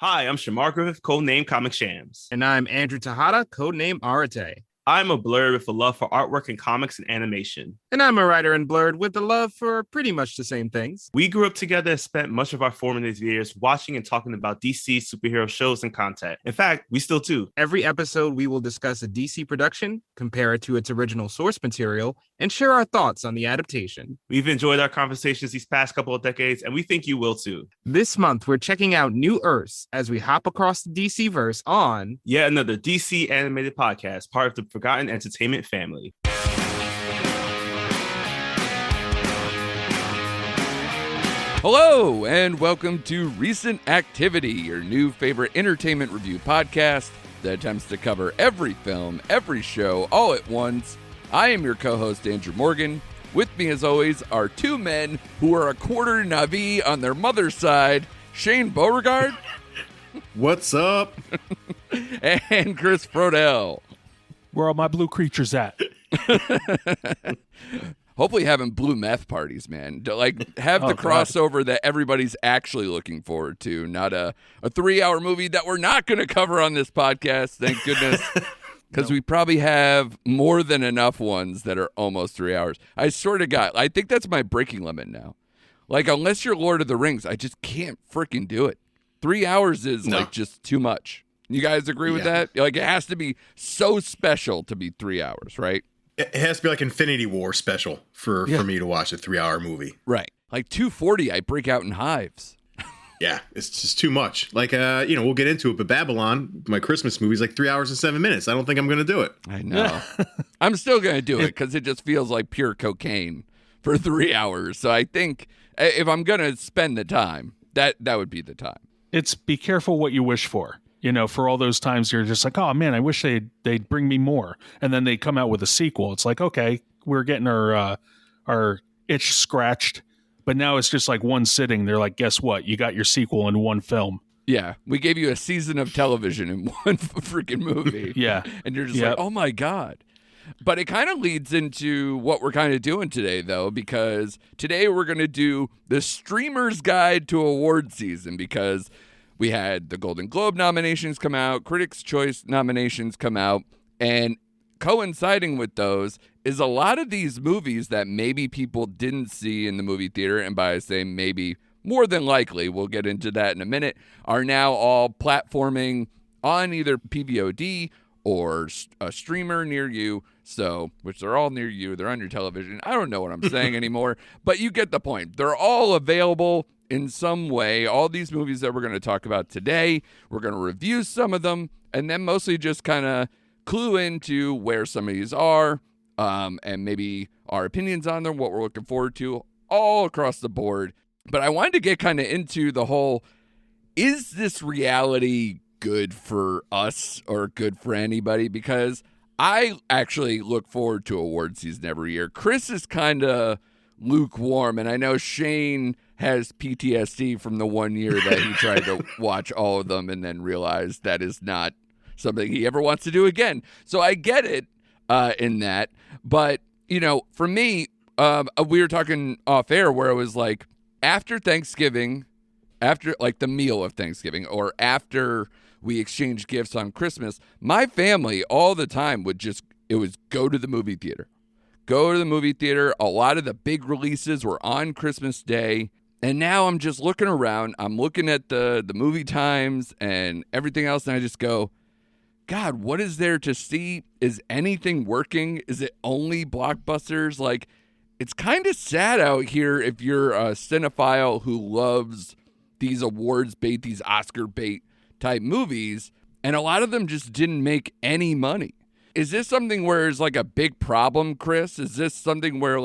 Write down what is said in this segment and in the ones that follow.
Hi, I'm Shamar Griffith, codename Comic Shams. And I'm Andrew Tejada, codename Arate. I'm a blurred with a love for artwork and comics and animation. And I'm a writer in Blurred with a love for pretty much the same things. We grew up together and spent much of our formative years watching and talking about DC superhero shows and content. In fact, we still do. Every episode, we will discuss a DC production, compare it to its original source material, and share our thoughts on the adaptation. We've enjoyed our conversations these past couple of decades, and we think you will too. This month, we're checking out New Earths as we hop across the DC-verse on yet another DC animated podcast, part of the Forgotten Entertainment family. Hello, and welcome to Recent Activity, your new favorite entertainment review podcast that attempts to cover every film, every show, all at once. I am your co-host, Andrew Morgan. With me, as always, are two men who are a quarter Na'vi on their mother's side, Shane Beauregard. What's up? And Chris Brodell. Where are my blue creatures at? Hopefully having blue meth parties, man. Have the crossover that everybody's actually looking forward to, not a 3-hour movie that we're not going to cover on this podcast, thank goodness. Because we probably have more than enough ones that are almost 3 hours. I sort of I think that's my breaking limit now. Unless you're Lord of the Rings, I just can't freaking do it. 3 hours is just too much. You guys agree with that? It has to be so special to be 3 hours, right? It has to be like Infinity War special for me to watch a 3-hour movie. Right. 2:40, I break out in hives. Yeah, it's just too much. We'll get into it, but Babylon, my Christmas movie, is 3 hours and 7 minutes. I don't think I'm going to do it. I know. I'm still going to do it because it just feels like pure cocaine for 3 hours. So I think if I'm going to spend the time, that would be the time. It's be careful what you wish for. For all those times you're just like, oh man, I wish they'd bring me more. And then they come out with a sequel. It's like, okay, we're getting our itch scratched. But now it's just like one sitting. They're like, guess what? You got your sequel in one film. Yeah. We gave you a season of television in one freaking movie. Yeah. And you're just like, oh my God. But it kind of leads into what we're kind of doing today, though, because today we're going to do the Streamer's Guide to Award Season, because we had the Golden Globe nominations come out, Critics' Choice nominations come out, and coinciding with those is a lot of these movies that maybe people didn't see in the movie theater, and by saying maybe, more than likely, we'll get into that in a minute, are now all platforming on either PVOD or a streamer near you, which they're all near you, they're on your television. I don't know what I'm saying anymore, but you get the point. They're all available in some way. All these movies that we're going to talk about today, we're going to review some of them, and then mostly just kind of clue into where some of these are, and maybe our opinions on them, what we're looking forward to, all across the board. But I wanted to get kind of into the whole, is this reality good for us or good for anybody? Because I actually look forward to award season every year. Chris is kind of lukewarm, and I know Shane has PTSD from the 1 year that he tried to watch all of them and then realized that is not something he ever wants to do again. So I get it in that. But, for me, we were talking off air where it was like after Thanksgiving, after the meal of Thanksgiving, or after we exchanged gifts on Christmas, my family all the time would go to the movie theater. Go to the movie theater. A lot of the big releases were on Christmas Day. And now I'm just looking around. I'm looking at the movie times and everything else, and I just go, God, what is there to see? Is anything working? Is it only blockbusters? It's kind of sad out here if you're a cinephile who loves these awards bait, these Oscar bait type movies, and a lot of them just didn't make any money. Is this something where it's a big problem, Chris? Is this something where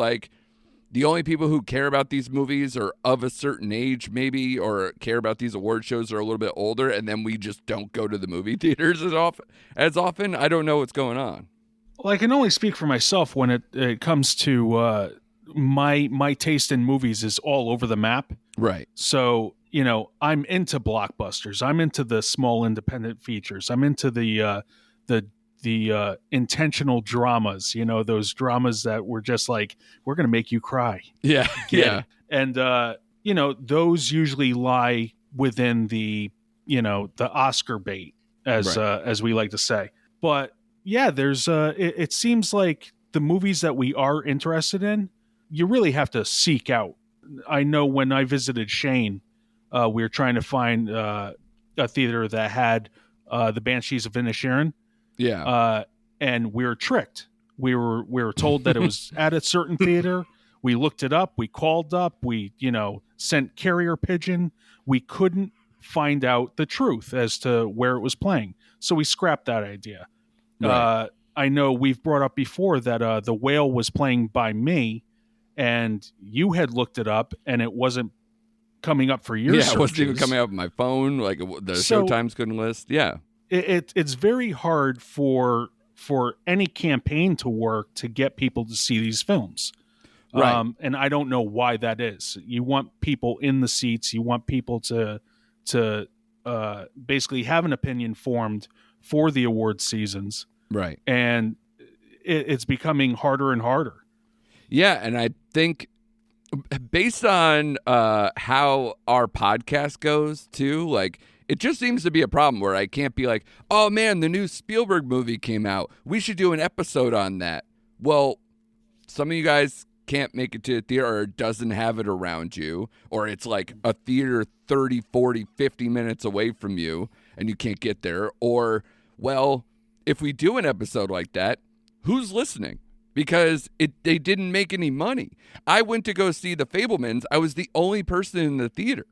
the only people who care about these movies are of a certain age, maybe, or care about these award shows are a little bit older, and then we just don't go to the movie theaters as often? I don't know what's going on. Well, I can only speak for myself when it comes to my taste in movies is all over the map. Right. So, I'm into blockbusters. I'm into the small independent features. I'm into the intentional dramas, those dramas that were just we're going to make you cry. Yeah. And, those usually lie within the the Oscar bait, as we like to say. But yeah, there's it seems like the movies that we are interested in, you really have to seek out. I know when I visited Shane, we were trying to find a theater that had the Banshees of Inisherin. Yeah. And we were tricked. We were told that it was at a certain theater. We looked it up. We called up. We sent carrier pigeon. We couldn't find out the truth as to where it was playing. So we scrapped that idea. Right. I know we've brought up before that The Whale was playing by me, and you had looked it up, and it wasn't coming up for your searches. It wasn't even coming up on my phone. Like the Showtimes couldn't list. Yeah. It's very hard for any campaign to work to get people to see these films. Right. And I don't know why that is. You want people in the seats. You want people to basically have an opinion formed for the award seasons. Right. And it's becoming harder and harder. Yeah. And I think based on how our podcast goes too, like, it just seems to be a problem where I can't be like, oh man, the new Spielberg movie came out. We should do an episode on that. Well, some of you guys can't make it to a theater, or it doesn't have it around you, or it's like a theater 30, 40, 50 minutes away from you and you can't get there. Or, well, if we do an episode like that, who's listening? Because they didn't make any money. I went to go see the Fabelmans. I was the only person in the theater.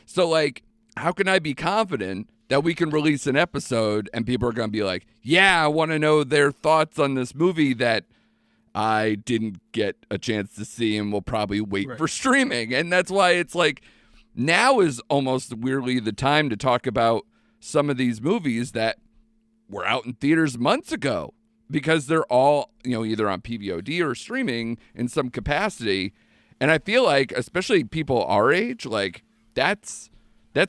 So, like, how can I be confident that we can release an episode and people are going to be like, yeah, I want to know their thoughts on this movie that I didn't get a chance to see and will probably wait for streaming. And that's why it's like, now is almost weirdly the time to talk about some of these movies that were out in theaters months ago, because they're all, either on PVOD or streaming in some capacity. And I feel like, especially people our age, like, that's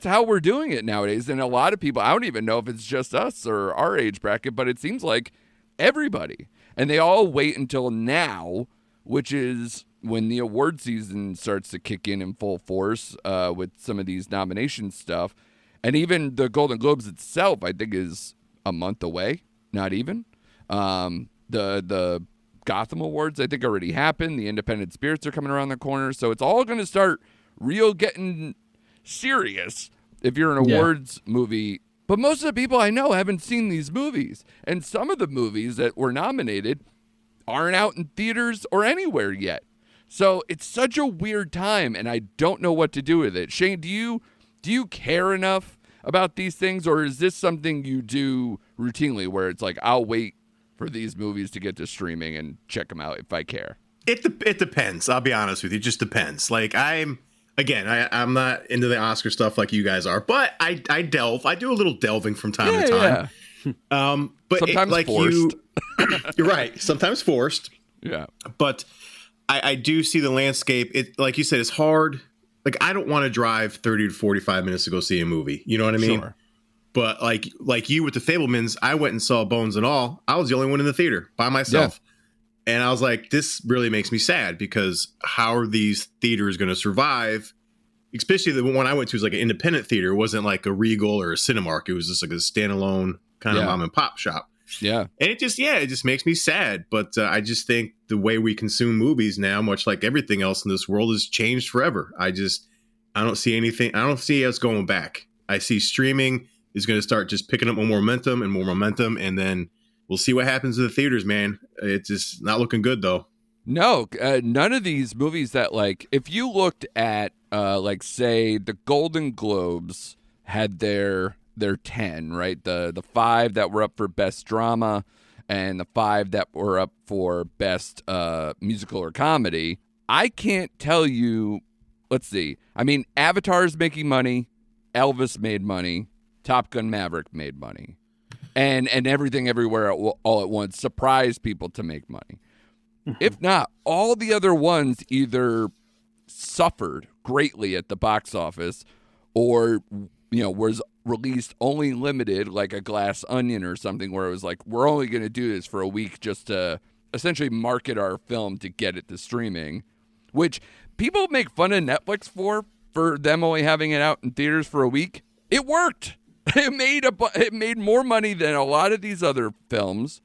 how we're doing it nowadays. And a lot of people, I don't even know if it's just us or our age bracket, but it seems like everybody. And they all wait until now, which is when the award season starts to kick in full force with some of these nomination stuff. And even the Golden Globes itself, I think, is a month away, not even. The Gotham Awards, I think, already happened. The Independent Spirits are coming around the corner. So it's all going to start getting serious if you're an awards movie. But most of the people I know haven't seen these movies. And some of the movies that were nominated aren't out in theaters or anywhere yet. So it's such a weird time, and I don't know what to do with it. Shane, do you care enough about these things, or is this something you do routinely where it's like, I'll wait for these movies to get to streaming and check them out if I care? It depends. I'll be honest with you. It just depends. Like, I'm not into the Oscar stuff like you guys are, but I delve. I do a little delving from time to time. Yeah. But sometimes forced. You're right. Sometimes forced. Yeah. But I do see the landscape. It, like you said, it's hard. Like, I don't want to drive 30 to 45 minutes to go see a movie. You know what I mean? Sure. But like you with the Fabelmans, I went and saw Bones and All. I was the only one in the theater by myself. Yeah. And I was like, this really makes me sad, because how are these theaters going to survive? Especially the one I went to was like an independent theater. It wasn't like a Regal or a Cinemark. It was just like a standalone kind of mom and pop shop. Yeah. And it just makes me sad. But I just think the way we consume movies now, much like everything else in this world, has changed forever. I don't see anything. I don't see us going back. I see streaming is going to start just picking up more momentum. And then we'll see what happens to the theaters, man. It's just not looking good, though. No, none of these movies that, like, if you looked at, like, say, the Golden Globes had their 10, right? The 5 that were up for Best Drama and the 5 that were up for Best Musical or Comedy. I can't tell you, let's see. I mean, Avatar's making money. Elvis made money. Top Gun Maverick made money. And Everything Everywhere All at Once surprised people to make money. If not, all the other ones either suffered greatly at the box office or, was released only limited, like a Glass Onion or something, where it was like, we're only going to do this for a week just to essentially market our film to get it to streaming, which people make fun of Netflix for them only having it out in theaters for a week. It worked. It made more money than a lot of these other films.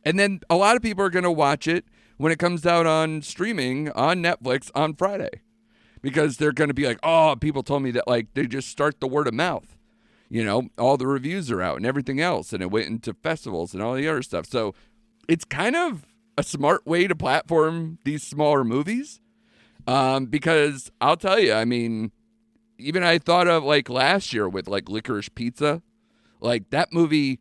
And then a lot of people are going to watch it when it comes out on streaming on Netflix on Friday, because they're going to be like, oh, people told me that, like, they just start the word of mouth. You know, all the reviews are out and everything else, and it went into festivals and all the other stuff. So it's kind of a smart way to platform these smaller movies, because I'll tell you, I mean, even I thought of like last year with like Licorice Pizza, like that movie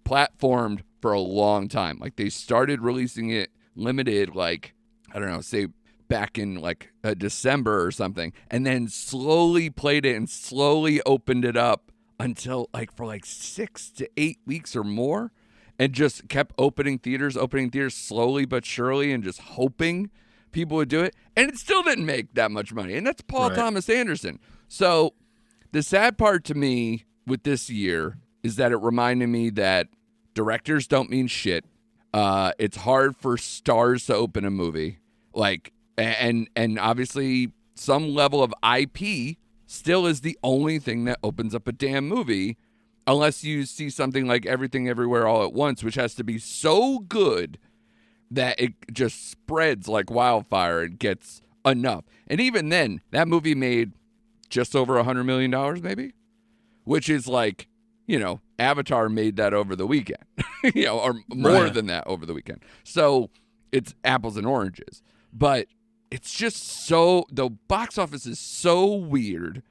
platformed for a long time. Like they started releasing it limited, like, I don't know, say back in like December or something, and then slowly played it and slowly opened it up until like for like 6 to 8 weeks or more, and just kept opening theaters slowly but surely, and just hoping people would do it. And it still didn't make that much money. And that's Paul Thomas Anderson. So the sad part to me with this year is that it reminded me that directors don't mean shit. It's hard for stars to open a movie. Like, and obviously some level of IP still is the only thing that opens up a damn movie, unless you see something like Everything Everywhere All at Once, which has to be so good that it just spreads like wildfire and gets enough. And even then, that movie made just over $100 million, maybe, which is like, you know, Avatar made that over the weekend, you know, or more than that over the weekend. So it's apples and oranges, but it's just so, the box office is so weird.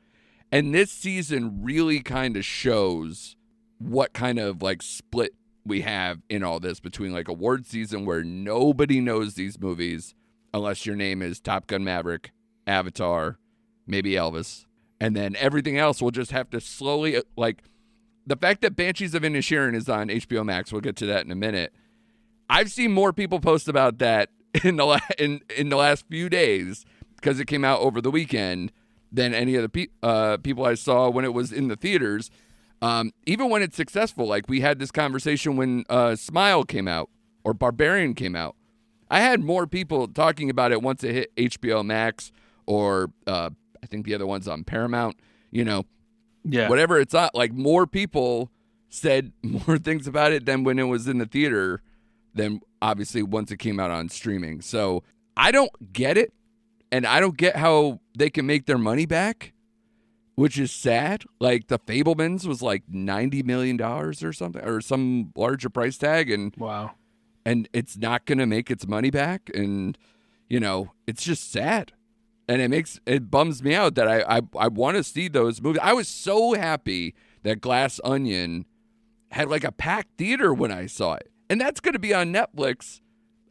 And this season really kind of shows what kind of like split we have in all this between like award season, where nobody knows these movies unless your name is Top Gun Maverick, Avatar, maybe Elvis. And then everything else will just have to slowly, like, the fact that Banshees of Inisherin is on HBO Max, we'll get to that in a minute. I've seen more people post about that in the last few days, because it came out over the weekend, than any of the people I saw when it was in the theaters. Even when it's successful, like we had this conversation when Smile came out or Barbarian came out. I had more people talking about it once it hit HBO Max, or I think the other one's on Paramount, you know, whatever it's on. Like, more people said more things about it than when it was in the theater, than obviously once it came out on streaming. So I don't get it, and I don't get how they can make their money back, which is sad. Like, the Fabelmans was like $90 million or something, or some larger price tag, and wow, and it's not going to make its money back, and you know, it's just sad. And it bums me out that I want to see those movies. I was so happy that Glass Onion had like a packed theater when I saw it. And that's going to be on Netflix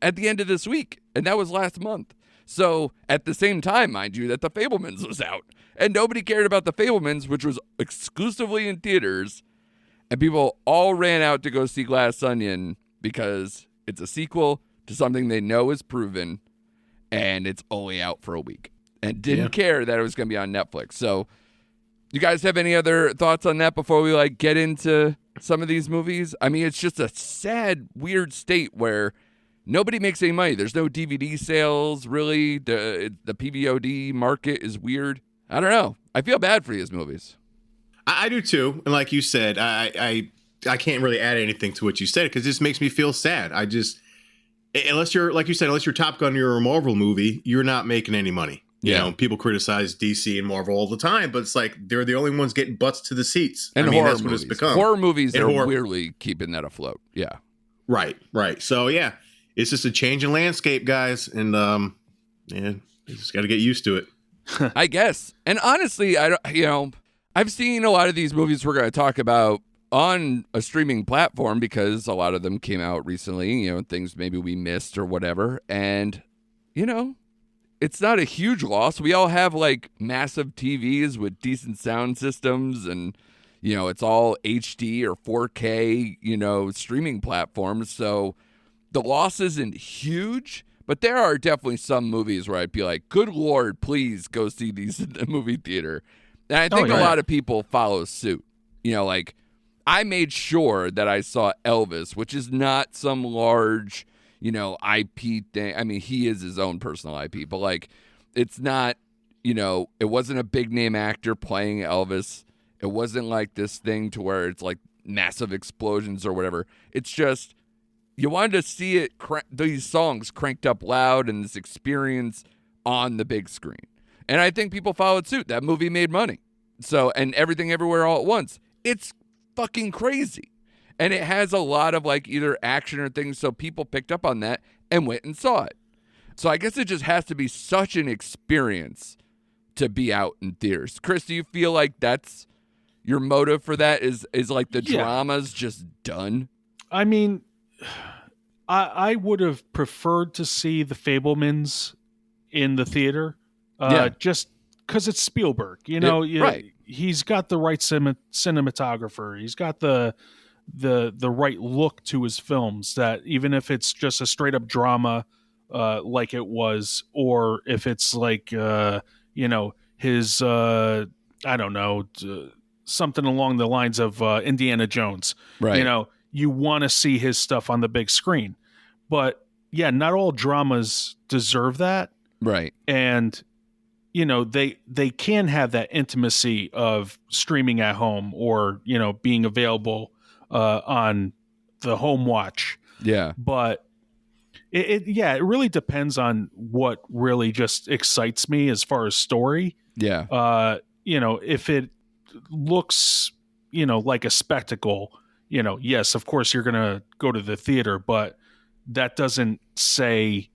at the end of this week. And that was last month. So at the same time, mind you, that The Fabelmans was out. And nobody cared about The Fabelmans, which was exclusively in theaters. And people all ran out to go see Glass Onion because it's a sequel to something they know is proven. And it's only out for a week. And didn't care that it was going to be on Netflix. So, you guys have any other thoughts on that before we like get into some of these movies? I mean, it's just a sad, weird state where nobody makes any money. There's no DVD sales, really. The PVOD market is weird. I don't know. I feel bad for these movies. I do too. And like you said, I can't really add anything to what you said, because this makes me feel sad. Unless you're, like you said, unless you're Top Gun or a Marvel movie, you're not making any money. You know, people criticize DC and Marvel all the time, but it's like they're the only ones getting butts to the seats. And I mean, horror that's movies. What it's become. Horror movies are weirdly keeping that afloat. Yeah. Right. So yeah, it's just a changing landscape, guys, and you just got to get used to it. I guess. And honestly, I've seen a lot of these movies we're going to talk about on a streaming platform, because a lot of them came out recently, you know, things maybe we missed or whatever. And, you know, it's not a huge loss. We all have like massive TVs with decent sound systems, and, you know, it's all HD or 4K, you know, streaming platforms. So the loss isn't huge, but there are definitely some movies where I'd be like, good Lord, please go see these in the movie theater. And I think a lot of people follow suit. You know, like, I made sure that I saw Elvis, which is not some large, you know, IP thing. I mean, he is his own personal IP, but like, it's not, you know, it wasn't a big name actor playing Elvis. It wasn't like this thing to where it's like massive explosions or whatever. It's just you wanted to see it, these songs cranked up loud and this experience on the big screen. And I think people followed suit. That movie made money. So, and Everything Everywhere All at Once. It's fucking crazy. And it has a lot of like either action or things. So people picked up on that and went and saw it. So I guess it just has to be such an experience to be out in theaters. Chris, do you feel like that's your motive for that is like the drama's just done? I mean, I would have preferred to see the Fabelmans in the theater, just because it's Spielberg. You know, right. He's got the right cinematographer. He's got the right look to his films. That even if it's just a straight up drama, like it was, or if it's like his I don't know. Something along the lines of Indiana Jones. Right. You know, you want to see his stuff on the big screen. But yeah, not all dramas deserve that. Right. And, they can have that intimacy of streaming at home or, being available on the home watch. Yeah. But it really depends on what really just excites me as far as story. Yeah. If it looks like a spectacle, yes, of course you're gonna go to the theater, but that doesn't say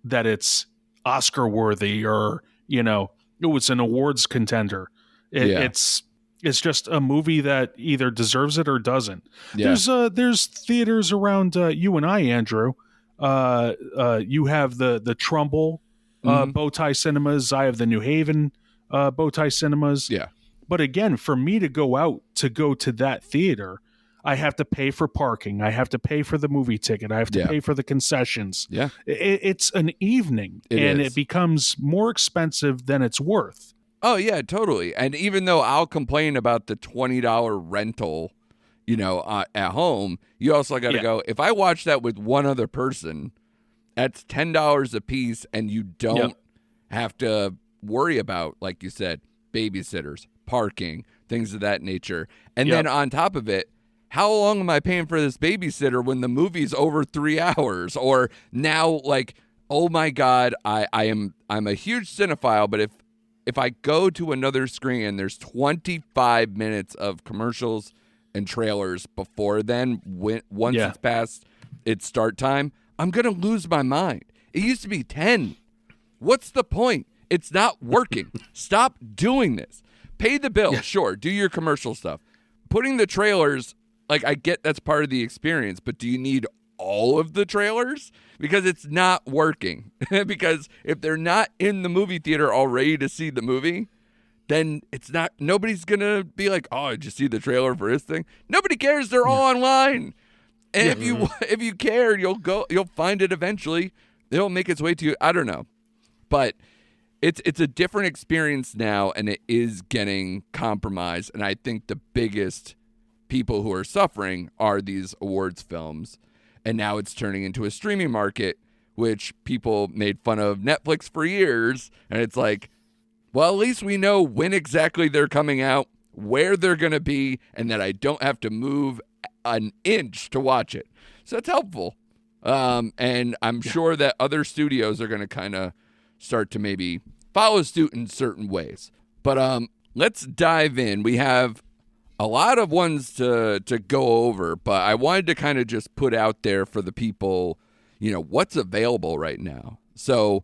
that it's Oscar worthy or it's an awards contender. It's just a movie that either deserves it or doesn't. There's theaters around you and I, Andrew. You have the Trumbull Bowtie Cinemas. I have the New Haven Bowtie Cinemas. Yeah. But again, for me to go to that theater, I have to pay for parking. I have to pay for the movie ticket. I have to pay for the concessions. Yeah. It's an evening, it becomes more expensive than it's worth. Oh, yeah, totally. And even though I'll complain about the $20 rental, at home, you also got to go, if I watch that with one other person, that's $10 a piece, and you don't have to worry about, like you said, babysitters, parking, things of that nature. And then on top of it, how long am I paying for this babysitter when the movie's over 3 hours? Or now, like, oh my God, I'm a huge cinephile, but if I go to another screen and there's 25 minutes of commercials and trailers before then, once it's past its start time, I'm gonna lose my mind. It used to be 10. What's the point? It's not working. Stop doing this. Pay the bill, sure. Do your commercial stuff. Putting the trailers, like, I get that's part of the experience, but do you need all of the trailers? Because it's not working. Because if they're not in the movie theater already to see the movie, then nobody's going to be like, oh, did you see the trailer for this thing? Nobody cares. They're all online. And if you care, you'll find it eventually. It'll make its way to you. I don't know. But it's a different experience now, and it is getting compromised. And I think the biggest people who are suffering are these awards films. And now it's turning into a streaming market, which people made fun of Netflix for years. And it's like, well, at least we know when exactly they're coming out, where they're going to be, and that I don't have to move an inch to watch it. So it's helpful. And I'm sure that other studios are going to kind of start to maybe follow suit in certain ways. But let's dive in. We have a lot of ones to go over, but I wanted to kind of just put out there for the people, what's available right now. So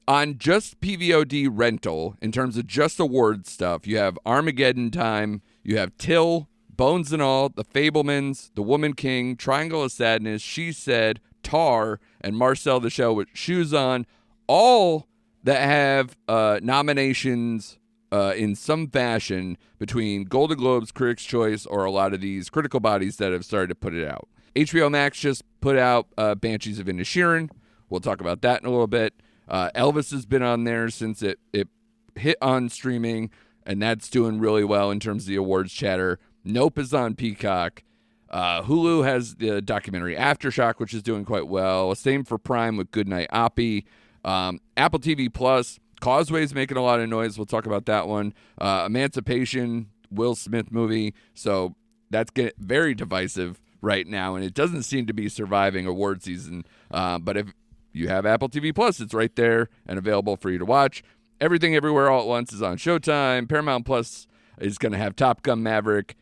on just PVOD rental, in terms of just award stuff, you have Armageddon Time, you have Till, Bones and All, The Fabelmans, The Woman King, Triangle of Sadness, She Said, Tar, and Marcel the Shell with Shoes On, all that have nominations in some fashion between Golden Globes, Critics' Choice, or a lot of these critical bodies that have started to put it out. HBO Max just put out Banshees of Inisherin. We'll talk about that in a little bit. Elvis has been on there since it hit on streaming, and that's doing really well in terms of the awards chatter. Nope is on Peacock. Hulu has the documentary Aftershock, which is doing quite well. Same for Prime with Goodnight Oppie. Apple TV Plus, Causeway is making a lot of noise. We'll talk about that one. Emancipation Will Smith movie. So that's getting very divisive right now, and it doesn't seem to be surviving award season. But if you have Apple TV Plus, it's right there and available for you to watch. Everything Everywhere All at Once is on Showtime. Paramount Plus is going to have Top Gun Maverick.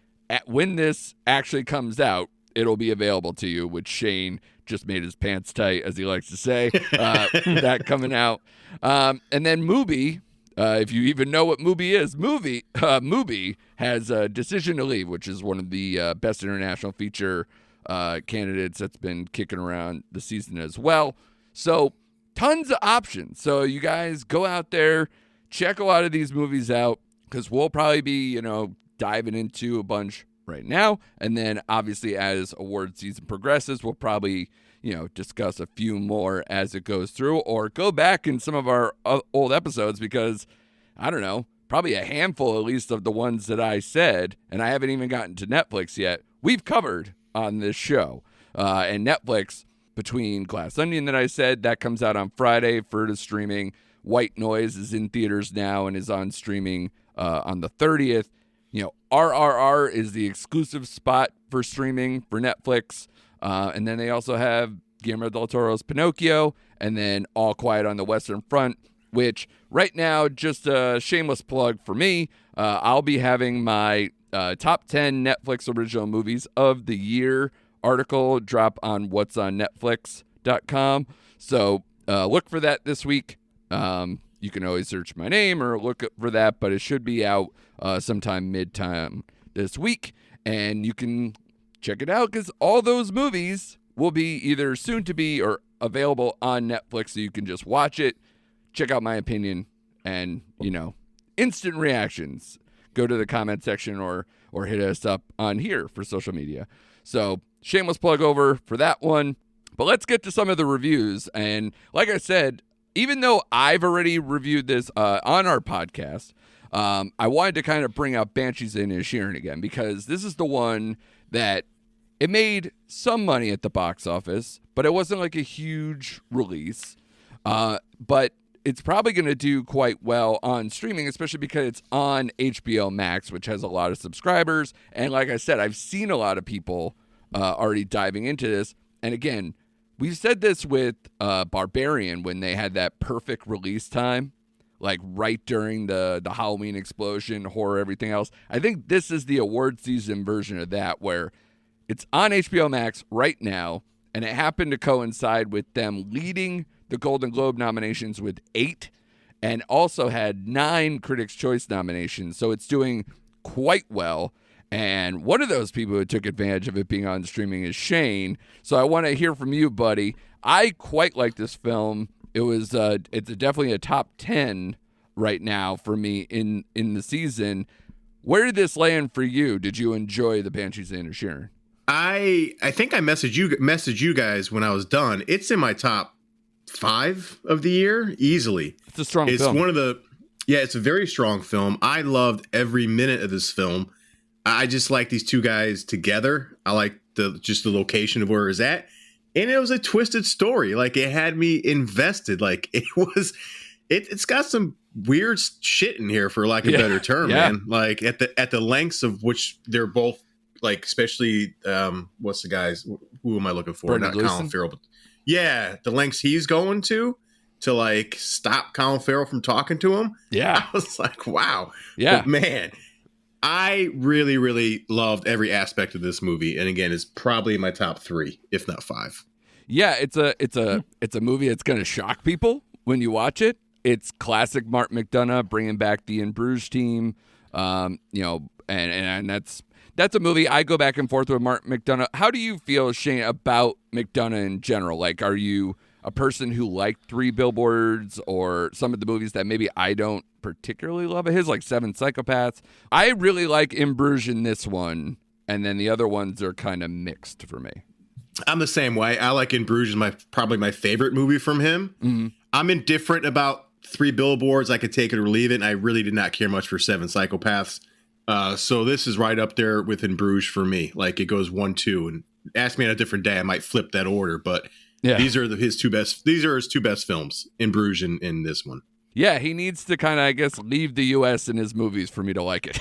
When this actually comes out, it'll be available to you, which Shane just made his pants tight, as he likes to say, that coming out. And then Mubi, if you even know what Mubi is, Mubi has Decision to Leave, which is one of the best international feature candidates that's been kicking around the season as well. So tons of options. So you guys go out there, check a lot of these movies out, because we'll probably be, diving into a bunch right now. And then obviously as award season progresses, we'll probably, discuss a few more as it goes through, or go back in some of our old episodes, because I don't know, probably a handful at least of the ones that I said, and I haven't even gotten to Netflix yet, we've covered on this show. And Netflix, between Glass Onion that I said, that comes out on Friday for the streaming. White Noise is in theaters now and is on streaming on the 30th. RRR is the exclusive spot for streaming for Netflix. And then they also have Guillermo del Toro's Pinocchio, and then All Quiet on the Western Front, which right now, just a shameless plug for me, I'll be having my top 10 Netflix original movies of the year article drop on whatsonnetflix.com. So look for that this week. You can always search my name or look for that, but it should be out sometime mid-time this week, and you can check it out, because all those movies will be either soon to be or available on Netflix, so you can just watch it, check out my opinion, and, instant reactions. Go to the comment section or hit us up on here for social media. So shameless plug over for that one. But let's get to some of the reviews. And like I said, even though I've already reviewed this on our podcast, I wanted to kind of bring out Banshees of Inisherin again, because this is the one that it made some money at the box office, but it wasn't like a huge release. But it's probably going to do quite well on streaming, especially because it's on HBO Max, which has a lot of subscribers. And like I said, I've seen a lot of people already diving into this. And again, we've said this with Barbarian when they had that perfect release time, like right during the Halloween explosion, horror, everything else. I think this is the award season version of that, where it's on HBO Max right now, and it happened to coincide with them leading the Golden Globe nominations with 8, and also had 9 Critics' Choice nominations. So it's doing quite well. And one of those people who took advantage of it being on streaming is Shane. So I want to hear from you, buddy. I quite like this film. It's definitely a top 10 right now for me in the season. Where did this land for you? Did you enjoy the Banshees of Inisherin? I think I messaged you guys when I was done. It's in my top 5 of the year easily. It's a strong film. It's a very strong film. I loved every minute of this film. I just like these two guys together. I like the location of where it's at. And it was a twisted story. Like, it had me invested. Like, it's got some weird shit in here, for lack of a better term, man. Like, at the lengths of which they're both, like, especially what's the guys? Who am I looking for? Brendan Not Gleeson? Colin Farrell, but the lengths he's going to like stop Colin Farrell from talking to him. Yeah, I was like, wow. Yeah, but man, I really, really loved every aspect of this movie, and again, it's probably my top 3, if not 5. Yeah, it's a movie that's going to shock people when you watch it. It's classic Mark McDonagh bringing back the In Bruges team, and that's a movie I go back and forth with Mark McDonagh. How do you feel, Shane, about McDonagh in general? Like, are you a person who liked 3 Billboards or some of the movies that maybe I don't particularly love of his, like 7 Psychopaths? I really like In Bruges in this one, and then the other ones are kind of mixed for me. I'm the same way. I like In Bruges, probably my favorite movie from him. Mm-hmm. I'm indifferent about 3 Billboards. I could take it or leave it, and I really did not care much for 7 Psychopaths. So this is right up there with In Bruges for me. Like, it goes 1, 2, and ask me on a different day, I might flip that order. But these are his two best films, In Bruges and this one. Yeah, he needs to kind of, I guess, leave the U.S. in his movies for me to like it.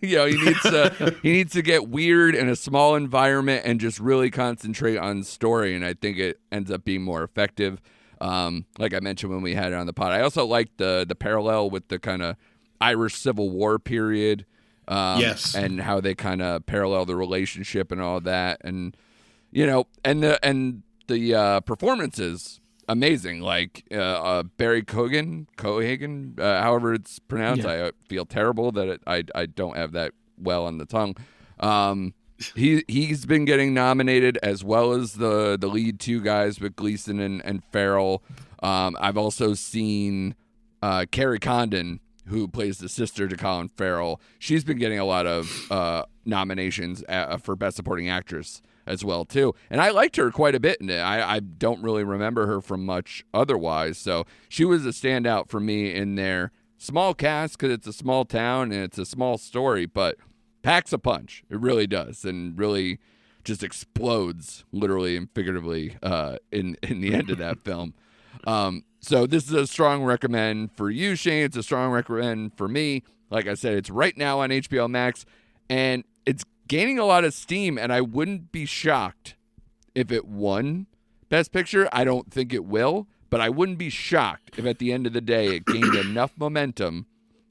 He needs to get weird in a small environment and just really concentrate on story, and I think it ends up being more effective. Like I mentioned when we had it on the pod, I also like the parallel with the kind of Irish Civil War period. Yes, and how they kind of parallel the relationship and all that, and the performances amazing. Like Barry Cogan, however it's pronounced. Yeah. I feel terrible that I don't have that well on the tongue. He's been getting nominated as well as the lead two guys with Gleason and Farrell. I've also seen Carrie Condon, who plays the sister to Colin Farrell. She's been getting a lot of nominations for Best Supporting Actress as well, too. And I liked her quite a bit in it. I don't really remember her from much otherwise. So she was a standout for me in their small cast because it's a small town and it's a small story, but packs a punch. It really does, and really just explodes, literally and figuratively, in the end of that film. So this is a strong recommend for you, Shane. It's a strong recommend for me. Like I said, it's right now on HBO Max, and it's gaining a lot of steam, and I wouldn't be shocked if it won Best Picture. I don't think it will, but I wouldn't be shocked if at the end of the day it gained enough momentum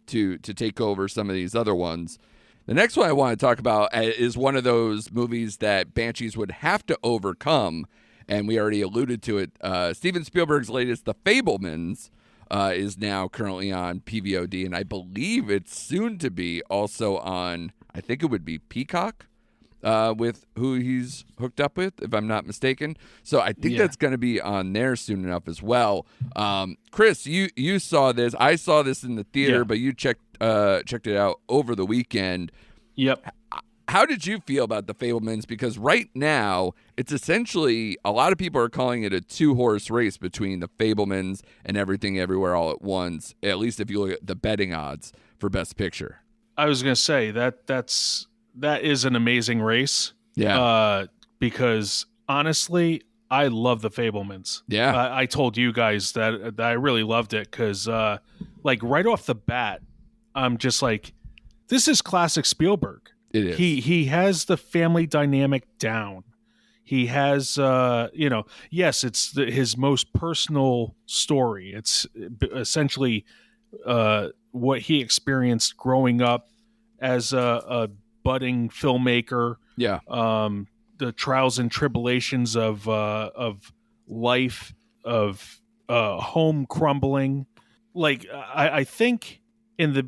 to take over some of these other ones. The next one I want to talk about is one of those movies that Banshees would have to overcome, and we already alluded to it. Steven Spielberg's latest, The Fabelmans, is now currently on PVOD, and I believe it's soon to be also on, I think it would be Peacock, with who he's hooked up with, if I'm not mistaken. So I think that's going to be on there soon enough as well. Chris, you saw this. I saw this in the theater, but you checked it out over the weekend. Yep. How did you feel about The Fabelmans? Because right now, it's essentially, a lot of people are calling it a two-horse race between The Fabelmans and Everything Everywhere All at Once, at least if you look at the betting odds for Best Picture. I was going to say that is an amazing race. Yeah. Because honestly, I love The Fabelmans. Yeah. I told you guys that I really loved it because, like, right off the bat, I'm just like, this is classic Spielberg. It is. He has the family dynamic down. He has, yes, it's his most personal story. It's essentially what he experienced growing up as a budding filmmaker. Yeah. The trials and tribulations of life, of home crumbling. Like, I think in the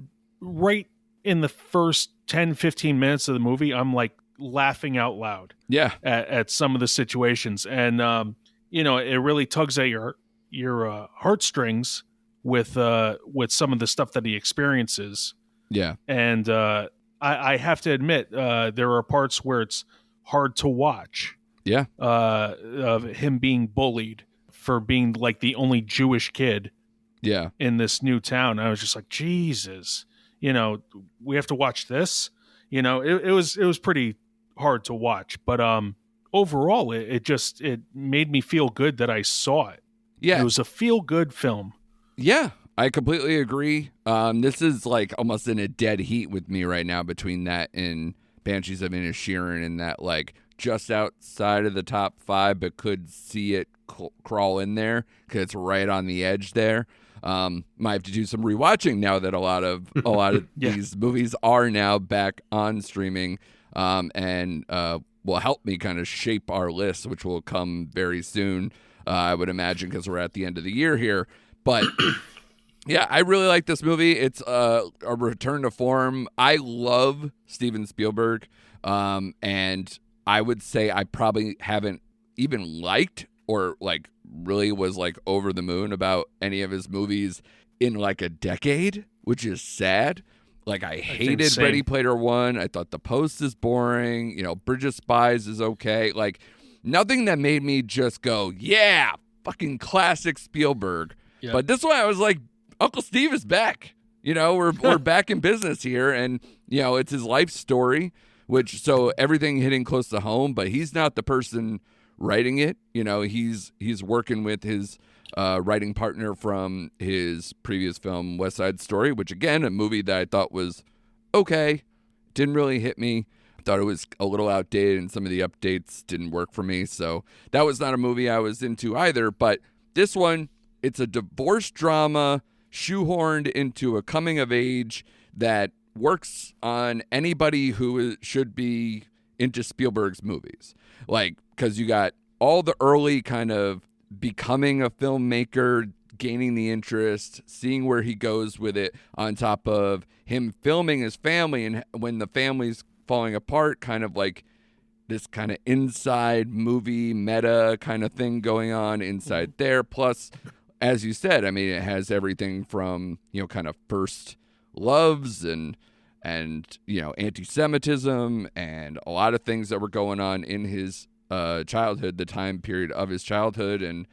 first 10, 15 minutes of the movie, I'm like laughing out loud. Yeah. At some of the situations. And, it really tugs at your heartstrings with some of the stuff that he experiences. Yeah. And I have to admit, there are parts where it's hard to watch. Yeah. Of him being bullied for being like the only Jewish kid. Yeah. In this new town. I was just like, Jesus. We have to watch this. It was pretty hard to watch, but overall, it made me feel good that I saw it. Yeah, it was a feel good film. Yeah, I completely agree. This is like almost in a dead heat with me right now between that and Banshees of Inisherin, and that like just outside of the top 5, but could see it crawl in there because it's right on the edge there. Might have to do some rewatching now that a lot of these movies are now back on streaming, and will help me kind of shape our list, which will come very soon, I would imagine, because we're at the end of the year here. But yeah, I really like this movie. It's a return to form. I love Steven Spielberg, and I would say I probably haven't even liked or like really was like over the moon about any of his movies in like a decade, which is sad. Like I hated Ready Player One. I thought The Post is boring. Bridge of Spies is okay. Like nothing that made me just go, yeah, fucking classic Spielberg. Yeah. But this one I was like, Uncle Steve is back. We're back in business here, and it's his life story, so everything hitting close to home, but he's not the person writing it. You know, he's working with his writing partner from his previous film, West Side Story, which again, a movie that I thought was okay, didn't really hit me. Thought it was a little outdated and some of the updates didn't work for me. So that was not a movie I was into either. But this one, it's a divorce drama shoehorned into a coming of age that works on anybody who should be into Spielberg's movies. Like, because you got all the early kind of becoming a filmmaker, gaining the interest, seeing where he goes with it, on top of him filming his family, and when the family's falling apart, kind of like this kind of inside movie meta kind of thing going on inside there. Plus, as you said, I mean, it has everything from, you know, kind of first loves and you know, anti-Semitism and a lot of things that were going on in his childhood, the time period of his childhood. And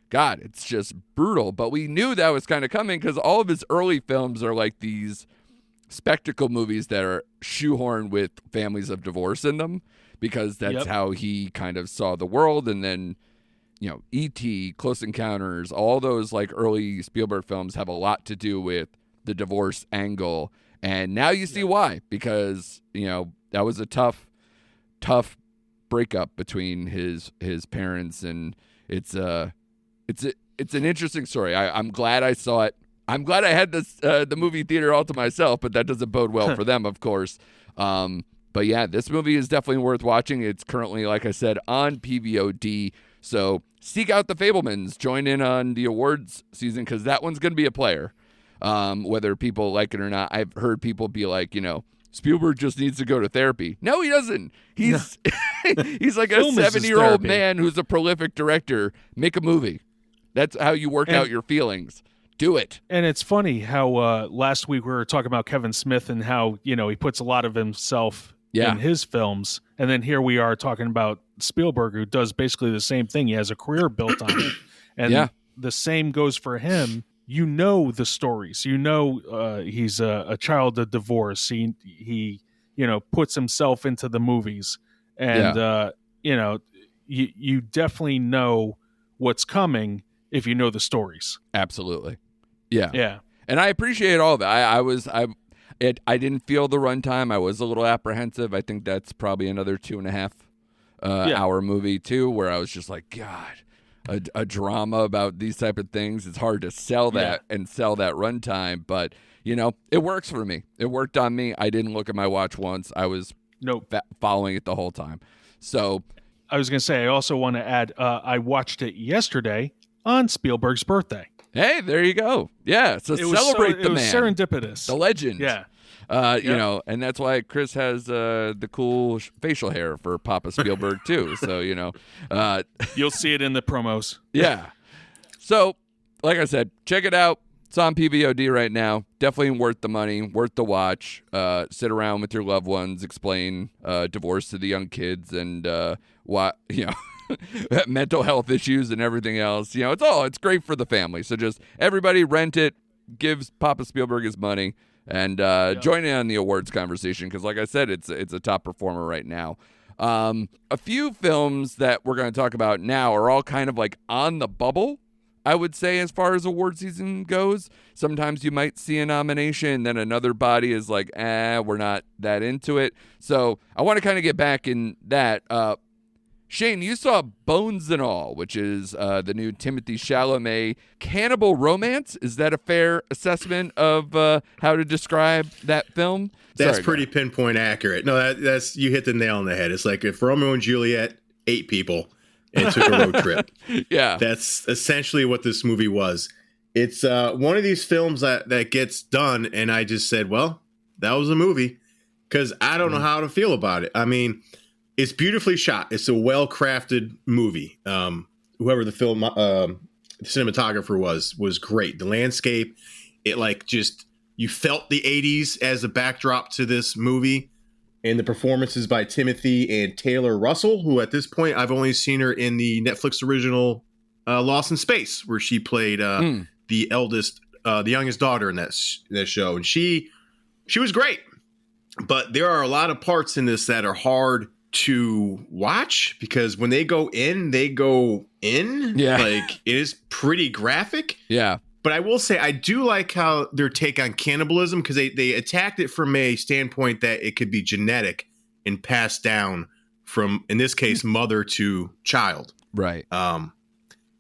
God, it's just brutal. But we knew that was kind of coming because all of his early films are like these spectacle movies that are shoehorned with families of divorce in them, because that's how he kind of saw the world. And then, you know, E.T., Close Encounters, all those like early Spielberg films have a lot to do with the divorce angle. And now you see why, because, you know, that was a tough breakup between his parents, and it's an interesting story. I'm glad I saw it. I'm glad I had this the movie theater all to myself, but that doesn't bode well for them, of course. But yeah, this movie is definitely worth watching. It's currently, like I said, on PVOD. So seek out the Fabelmans. Join in on the awards season, because that one's going to be a player. Whether people like it or not. I've heard people be like, you know, Spielberg just needs to go to therapy. No, he doesn't. He's he's like a 70-year-old man who's a prolific director. Make a movie. That's how you work out your feelings. Do it. And it's funny how last week we were talking about Kevin Smith and how, you know, he puts a lot of himself in his films. And then here we are talking about Spielberg, who does basically the same thing. He has a career built on it. And the same goes for him. You know the stories. You know he's a child of divorce. He you know, puts himself into the movies. And, you know, you definitely know what's coming if you know the stories. Absolutely. Yeah. Yeah. And I appreciate all of it. I didn't feel the runtime. I was a little apprehensive. I think that's probably another 2.5 hour movie too, where I was just like, God, a drama about these type of things. It's hard to sell that and sell that runtime, but you know, it works for me. It worked on me. I didn't look at my watch once. I was following it the whole time. So I was going to say, I also want to add, I watched it yesterday on Spielberg's birthday. Hey, there you go. Yeah, so celebrate the man. It was serendipitous. The legend. Yeah. You know, and that's why Chris has the cool facial hair for Papa Spielberg too. So, you know. You'll see it in the promos. Yeah. So, like I said, check it out. It's on PVOD right now. Definitely worth the money, worth the watch. Sit around with your loved ones, explain divorce to the young kids and what, you know, mental health issues and everything else. You know, it's great for the family. So just everybody rent it, gives Papa Spielberg his money, and join in on the awards conversation, because like I said, it's a top performer right now. A few films that we're going to talk about now are all kind of like on the bubble, I would say, as far as award season goes. Sometimes you might see a nomination, then another body is like, we're not that into it. So I want to kind of get back in that. Shane, you saw Bones and All, which is the new Timothée Chalamet cannibal romance. Is that a fair assessment of how to describe that film? That's pretty pinpoint accurate. No, that's you hit the nail on the head. It's like if Romeo and Juliet ate people and took a road trip. Yeah. That's essentially what this movie was. It's one of these films that gets done, and I just said, well, that was a movie, because I don't know how to feel about it. I mean, it's beautifully shot. It's a well-crafted movie. Whoever the film cinematographer was great. The landscape, it like just, you felt the 80s as a backdrop to this movie. And the performances by Timothy and Taylor Russell, who at this point I've only seen her in the Netflix original Lost in Space, where she played the youngest daughter in that show. And she was great. But there are a lot of parts in this that are hard to watch because when they go in. Yeah. Like, it is pretty graphic. Yeah. But I will say I do like how their take on cannibalism, because they attacked it from a standpoint that it could be genetic and passed down from, in this case, mother to child. Right. And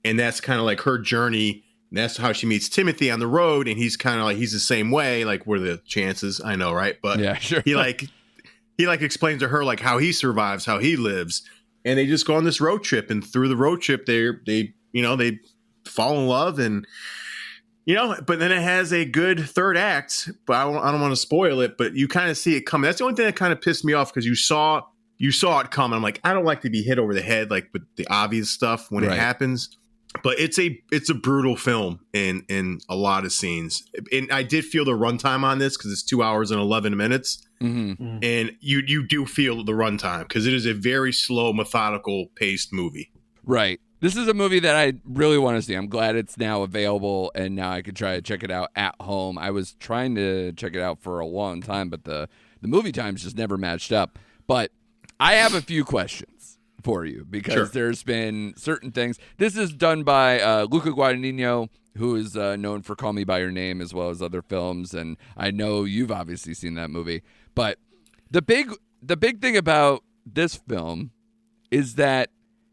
that's kind of like her journey. That's how she meets Timothy on the road, and he's kind of like, he's the same way. Like, what are the chances? I know, right? But yeah, sure. he explains to her like how he survives, how he lives, and they just go on this road trip. And through the road trip, they fall in love, and but then it has a good third act. But I don't want to spoil it, but you kind of see it coming. That's the only thing that kind of pissed me off, because you saw it coming. I'm like, I don't like to be hit over the head like with the obvious stuff when it happens. But it's a brutal film in a lot of scenes. And I did feel the runtime on this because it's 2 hours and 11 minutes. Mm-hmm. And you do feel the runtime because it is a very slow, methodical paced movie. Right. This is a movie that I really want to see. I'm glad it's now available, and now I can try to check it out at home. I was trying to check it out for a long time, but the movie times just never matched up. But I have a few questions for you, because there's been certain things. This is done by Luca Guadagnino, who is known for Call Me By Your Name as well as other films, and I know you've obviously seen that movie. But the big thing about this film is that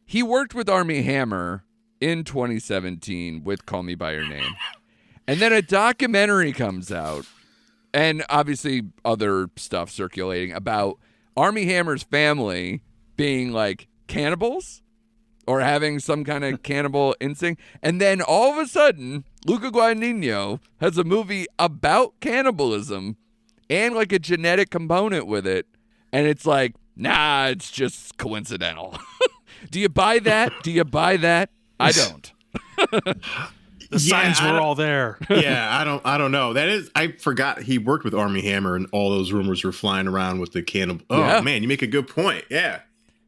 he worked with Armie Hammer in 2017 with Call Me By Your Name. And then a documentary comes out, and obviously other stuff circulating about Armie Hammer's family being like cannibals or having some kind of cannibal instinct. And then all of a sudden, Luca Guadagnino has a movie about cannibalism and like a genetic component with it. And it's like, nah, it's just coincidental. Do you buy that? I don't. The signs were all there. Yeah, I don't know. I forgot he worked with Armie Hammer, and all those rumors were flying around with the cannibal. Oh man, you make a good point. Yeah.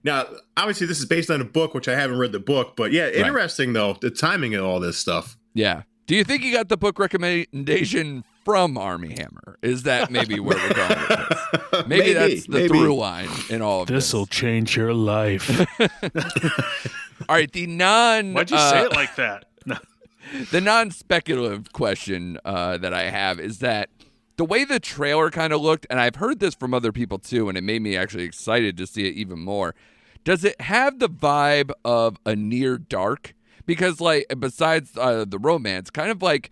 Now, obviously, this is based on a book, which I haven't read the book, but yeah, interesting though, the timing of all this stuff. Yeah. Do you think you got the book recommendation from Armie Hammer? Is that maybe where we're going with this? Maybe that's the through line in all of this. This'll change your life. All right, Why'd you say it like that? No. The non-speculative question that I have is that the way the trailer kind of looked, and I've heard this from other people too, and it made me actually excited to see it even more. Does it have the vibe of a Near Dark? Because, like, besides the romance, kind of like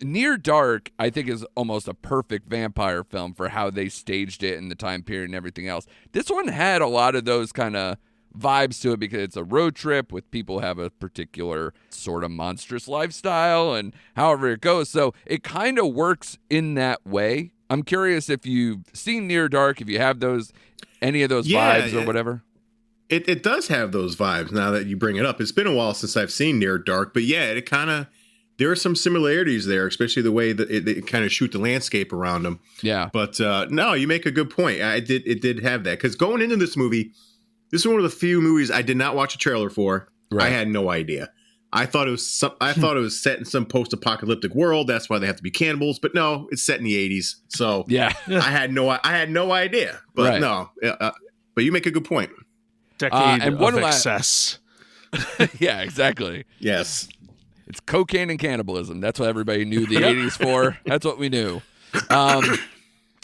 Near Dark, I think, is almost a perfect vampire film for how they staged it in the time period and everything else. This one had a lot of those kind of vibes to it because it's a road trip with people who have a particular sort of monstrous lifestyle and however it goes. So it kind of works in that way. I'm curious if you've seen Near Dark, if you have any of those vibes or whatever. It does have those vibes now that you bring it up. It's been a while since I've seen Near Dark, but yeah, it kind of, there are some similarities there, especially the way that it kind of shoot the landscape around them. Yeah. But no, you make a good point. It did have that, because going into this movie, this is one of the few movies I did not watch a trailer for. Right. I had no idea. I thought it was set in some post-apocalyptic world. That's why they have to be cannibals. But no, it's set in the 80s. So yeah, I had no idea. But no, but you make a good point. Decade of excess. Yeah, exactly. Yes. It's cocaine and cannibalism. That's what everybody knew the 80s for. That's what we knew.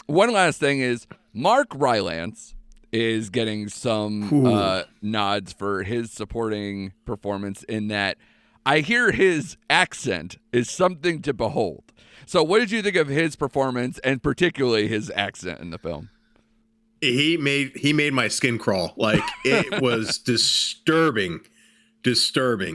One last thing is Mark Rylance is getting some nods for his supporting performance in that I hear his accent is something to behold. So what did you think of his performance and particularly his accent in the film? He made my skin crawl. Like, it was disturbing.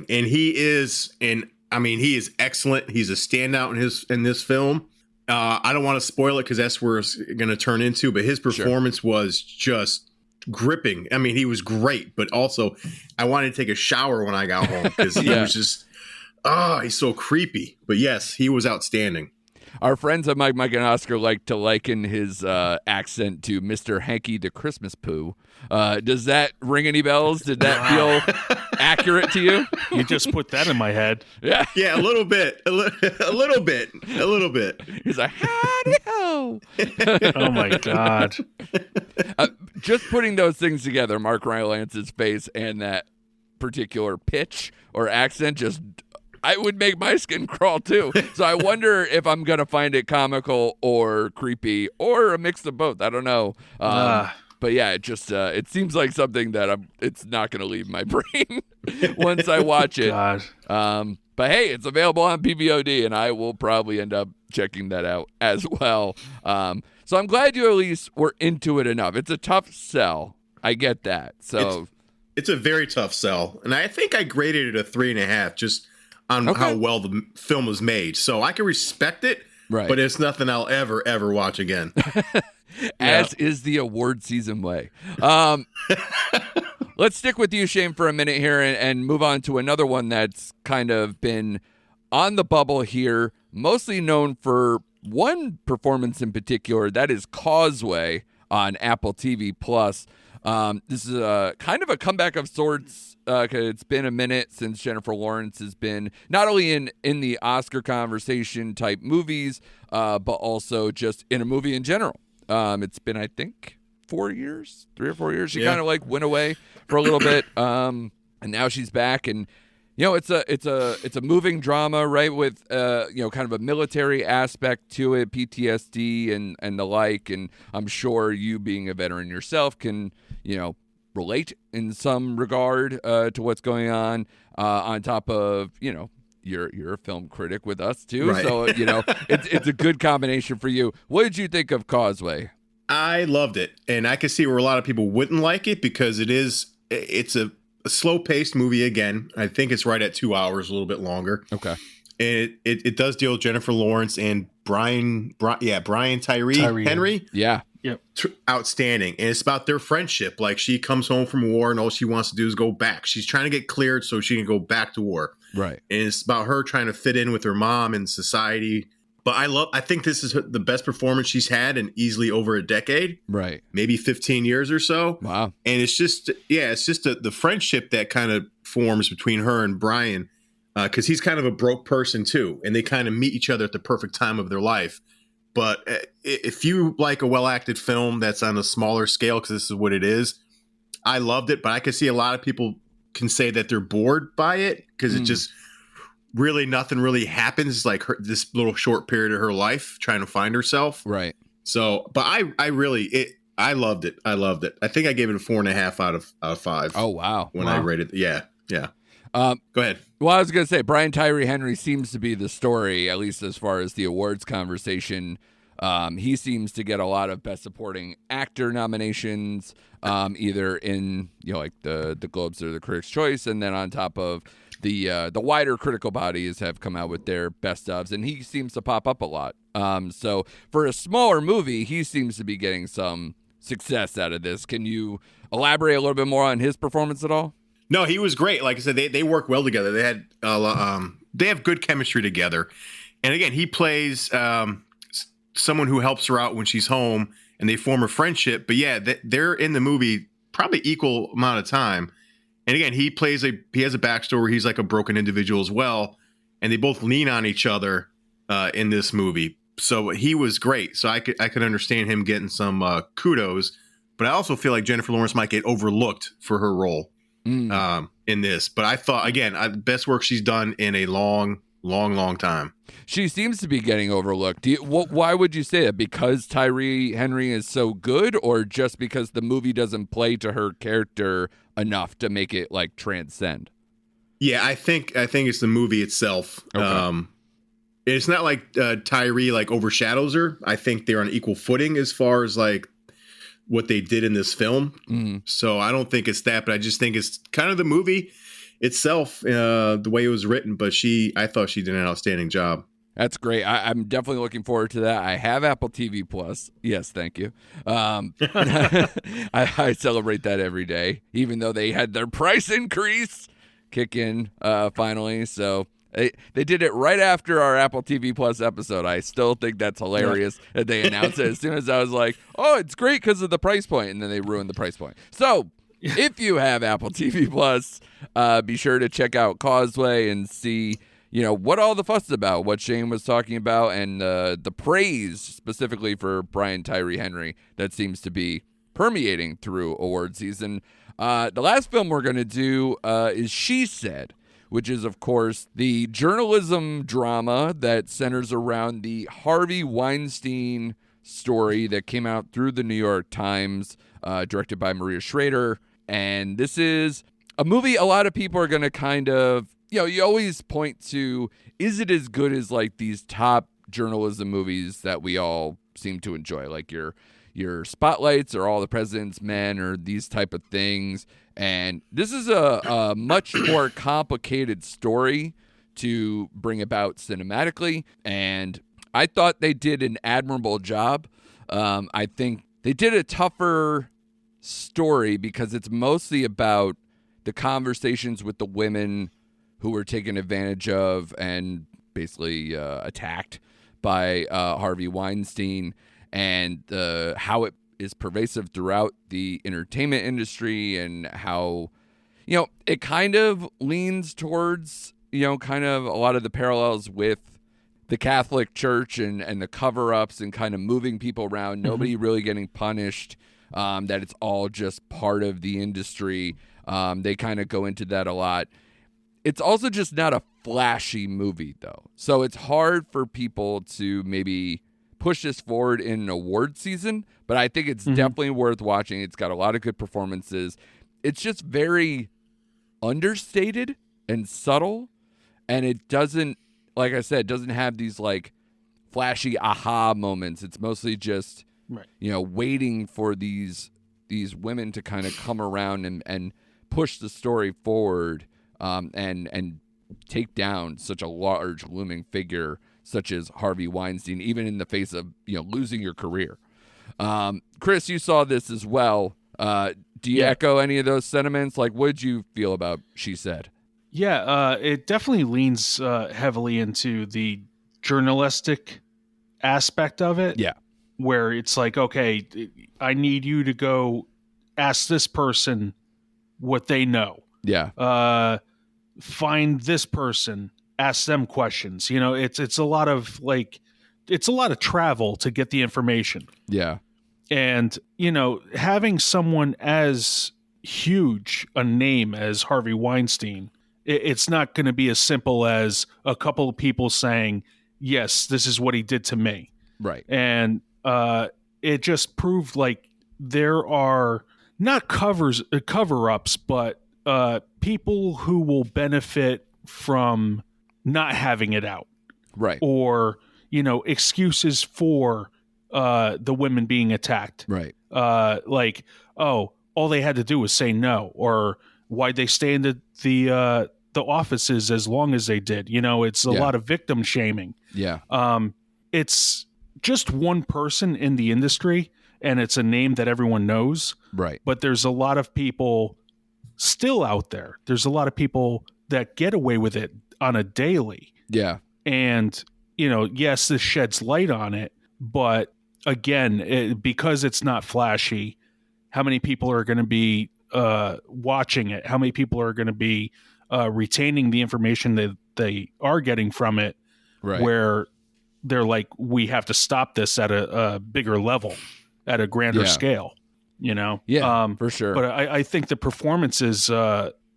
And he is excellent. He's a standout in this film. I don't want to spoil it because that's where it's going to turn into, but his performance was just gripping. I mean, he was great, but also I wanted to take a shower when I got home because he was just, he's so creepy. But yes, he was outstanding. Our friends at Mike and Oscar like to liken his accent to Mr. Hanky the Christmas Pooh. Does that ring any bells? Did that feel accurate to you? You just put that in my head. Yeah. Yeah, a little bit. A little bit. He's like, howdy ho. Oh, my God. Just putting those things together, Mark Rylance's face and that particular pitch or accent, just I would make my skin crawl too. So I wonder if I'm gonna find it comical or creepy or a mix of both. I don't know. But yeah, it just it seems like something that it's not gonna leave my brain once I watch it. God. But hey, it's available on PVOD, and I will probably end up checking that out as well. So I'm glad you at least were into it enough. It's a tough sell. I get that. So it's a very tough sell, and I think I graded it a 3.5 just on how well the film was made. So I can respect it, right? But it's nothing I'll ever watch again. As is the award season way. Let's stick with you, Shane, for a minute here and move on to another one that's kind of been on the bubble here, mostly known for one performance in particular, that is Causeway on Apple TV+. This is a kind of a comeback of sorts, because it's been a minute since Jennifer Lawrence has been not only in the Oscar conversation type movies, but also just in a movie in general. It's been, I think, 4 years, 3 or 4 years. She kind of like went away for a little bit, and now she's back. And you know, it's a moving drama, right? With kind of a military aspect to it, PTSD and the like. And I'm sure you, being a veteran yourself, can relate in some regard to what's going on. On top of you're a film critic with us too, right. So it's a good combination for you. What did you think of Causeway? I loved it, and I can see where a lot of people wouldn't like it because it's a slow-paced movie again. I think it's right at 2 hours, a little bit longer. Okay. And it does deal with Jennifer Lawrence and Brian Tyree Henry. Yeah. Yep. Outstanding. And it's about their friendship. Like, she comes home from war and all she wants to do is go back. She's trying to get cleared so she can go back to war. Right. And it's about her trying to fit in with her mom and society. But I think this is the best performance she's had in easily over a decade. Right. Maybe 15 years or so. Wow. And it's just the friendship that kind of forms between her and Brian, because he's kind of a broke person too. And they kind of meet each other at the perfect time of their life. But if you like a well-acted film that's on a smaller scale, because this is what it is, I loved it. But I can see a lot of people can say that they're bored by it because it just really nothing really happens. It's like this little short period of her life trying to find herself. Right. So, but I loved it. I loved it. I think I gave it a 4.5 out of 5. Oh, wow. When I rated it. Yeah. Go ahead. Well, I was going to say, Brian Tyree Henry seems to be the story, at least as far as the awards conversation. He seems to get a lot of Best Supporting Actor nominations, either in like the Globes or the Critics' Choice, and then on top of the wider critical bodies have come out with their best ofs, and he seems to pop up a lot. So for a smaller movie, he seems to be getting some success out of this. Can you elaborate a little bit more on his performance at all? No, he was great. Like I said, they work well together. They had they have good chemistry together. And again, he plays someone who helps her out when she's home, and they form a friendship. But yeah, they're in the movie probably equal amount of time. And again, he has a backstory. He's like a broken individual as well, and they both lean on each other in this movie. So he was great. So I could understand him getting some kudos. But I also feel like Jennifer Lawrence might get overlooked for her role in this. But I thought, again, best work she's done in a long time. She seems to be getting overlooked. Why would you say that? Because Tyree Henry is so good, or just because the movie doesn't play to her character enough to make it like transcend? Yeah, I think it's the movie itself. Okay. It's not like Tyree like overshadows her. I think they're on equal footing as far as like what they did in this film. Mm-hmm. So I don't think it's that, but I just think it's kind of the movie itself, the way it was written. But I thought she did an outstanding job. That's great. I'm definitely looking forward to that. I have Apple TV Plus. Yes, thank you. I celebrate that every day, even though they had their price increase kick in finally. So they did it right after our Apple TV Plus episode. I still think that's hilarious that they announced it as soon as I was like, oh, it's great because of the price point, and then they ruined the price point. So if you have Apple TV Plus, be sure to check out Causeway and see what all the fuss is about, what Shane was talking about, and the praise specifically for Brian Tyree Henry that seems to be permeating through award season. The last film we're going to do is She Said, which is, of course, the journalism drama that centers around the Harvey Weinstein story that came out through the New York Times, directed by Maria Schrader. And this is a movie a lot of people are going to kind of, you always point to, is it as good as like these top journalism movies that we all seem to enjoy, like your Spotlights or All the President's Men or these type of things. And this is a much more complicated story to bring about cinematically. And I thought they did an admirable job. I think they did a tougher story because it's mostly about the conversations with the women who were taken advantage of and basically attacked by Harvey Weinstein, and how it is pervasive throughout the entertainment industry, and how, it kind of leans towards, kind of a lot of the parallels with the Catholic Church and the cover-ups and kind of moving people around, nobody really getting punished, that it's all just part of the industry. They kind of go into that a lot. It's also just not a flashy movie, though. So it's hard for people to maybe push this forward in an award season, but I think it's definitely worth watching. It's got a lot of good performances. It's just very understated and subtle, and it doesn't, like I said, doesn't have these like flashy aha moments. It's mostly just, waiting for these women to kind of come around and push the story forward, and take down such a large looming figure such as Harvey Weinstein, even in the face of, losing your career. Chris, you saw this as well. Do you echo any of those sentiments? Like, what did you feel about She Said? Yeah, it definitely leans heavily into the journalistic aspect of it. Yeah. Where it's like, okay, I need you to go ask this person what they know. Yeah. Find this person, ask them questions. It's a lot of travel to get the information. Yeah. And, having someone as huge a name as Harvey Weinstein, it's not going to be as simple as a couple of people saying, yes, this is what he did to me. Right. And it just proved like there are not cover-ups, but people who will benefit from not having it out. Right. Or, excuses for the women being attacked. Right. Like, oh, all they had to do was say no, or why'd they stay in the offices as long as they did? It's a lot of victim shaming. Yeah. It's just one person in the industry, and it's a name that everyone knows. Right. But there's a lot of people still out there. There's a lot of people that get away with it on a daily. Yeah. And, yes, this sheds light on it, but again, because it's not flashy, how many people are going to be watching it? How many people are going to be retaining the information that they are getting from it? Right. Where they're like, we have to stop this at a bigger level, at a grander scale, Yeah, for sure. But I think the performances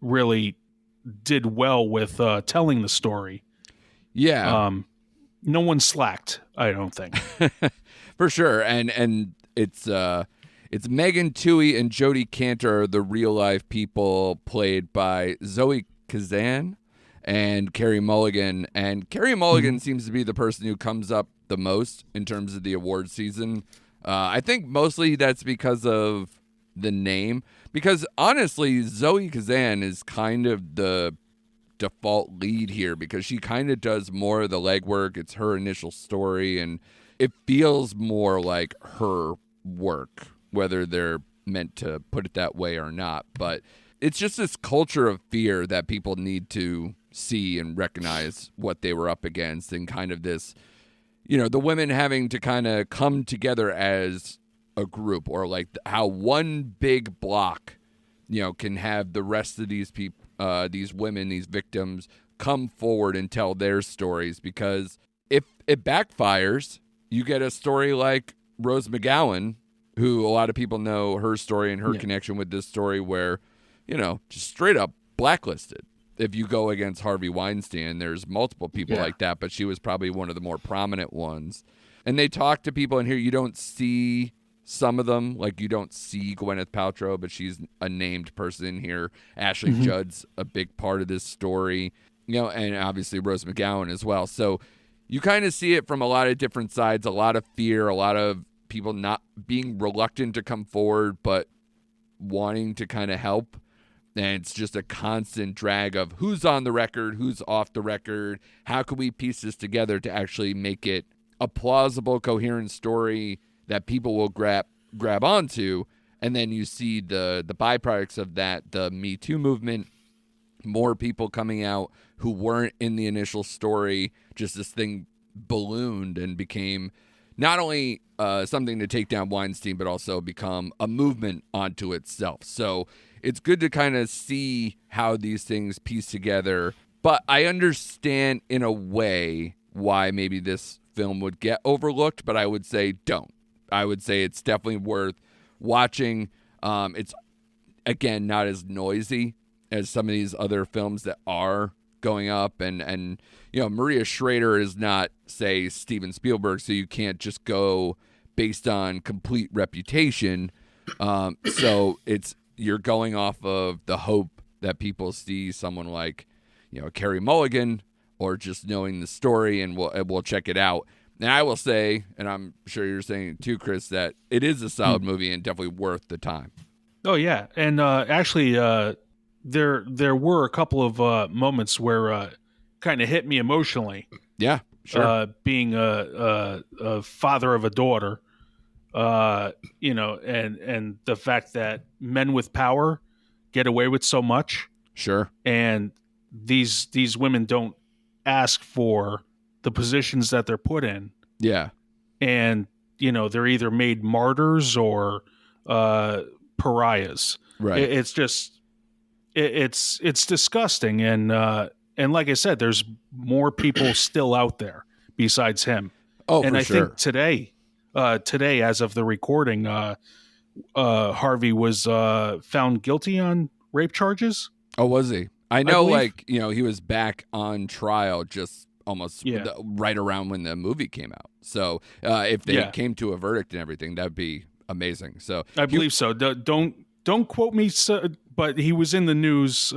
really did well with telling the story. Yeah. No one slacked, I don't think. For sure. And it's Megan Twohey and Jodie Cantor, the real life people, played by Zoe Kazan and Carey Mulligan. And Carey Mulligan seems to be the person who comes up the most in terms of the award season. I think mostly that's because of the name. Because honestly, Zoe Kazan is kind of the default lead here because she kind of does more of the legwork. It's her initial story, and it feels more like her work, whether they're meant to put it that way or not. But it's just this culture of fear that people need to see and recognize what they were up against, and kind of this, the women having to kind of come together as a group, or like how one big block, can have the rest of these people, these women, these victims, come forward and tell their stories. Because if it backfires, you get a story like Rose McGowan, who a lot of people know her story and her connection with this story where, just straight up blacklisted. If you go against Harvey Weinstein, there's multiple people like that, but she was probably one of the more prominent ones. And they talk to people in here. You don't see some of them, like you don't see Gwyneth Paltrow, but she's a named person in here. Ashley Judd's a big part of this story, and obviously Rose McGowan as well. So you kind of see it from a lot of different sides, a lot of fear, a lot of people not being reluctant to come forward, but wanting to kind of help. And it's just a constant drag of who's on the record, who's off the record. How can we piece this together to actually make it a plausible, coherent story that people will grab onto? And then you see the byproducts of that, the Me Too movement, more people coming out who weren't in the initial story. Just this thing ballooned and became not only something to take down Weinstein, but also become a movement onto itself. So it's good to kind of see how these things piece together. But I understand in a way why maybe this film would get overlooked, but I would say don't. I would say it's definitely worth watching. It's, again, not as noisy as some of these other films that are going up. And Maria Schrader is not, say, Steven Spielberg, so you can't just go based on complete reputation. So you're going off of the hope that people see someone like, Carey Mulligan, or just knowing the story, and we'll check it out. And I will say, and I'm sure you're saying it too, Chris, that it is a solid movie and definitely worth the time. Oh yeah, and actually, there were a couple of moments where kind of hit me emotionally. Yeah, sure. Being a father of a daughter, and the fact that men with power get away with so much. Sure. And these women don't ask for the positions that they're put in. Yeah. And, they're either made martyrs or pariahs. Right. It's just, it's disgusting. And like I said, there's more people still out there besides him. Oh, and for I sure. think today, as of the recording, Harvey was found guilty on rape charges. Oh, was he? I know, he was back on trial just almost right around when the movie came out. So if they came to a verdict and everything, that'd be amazing. So I believe so. Don't quote me, but he was in the news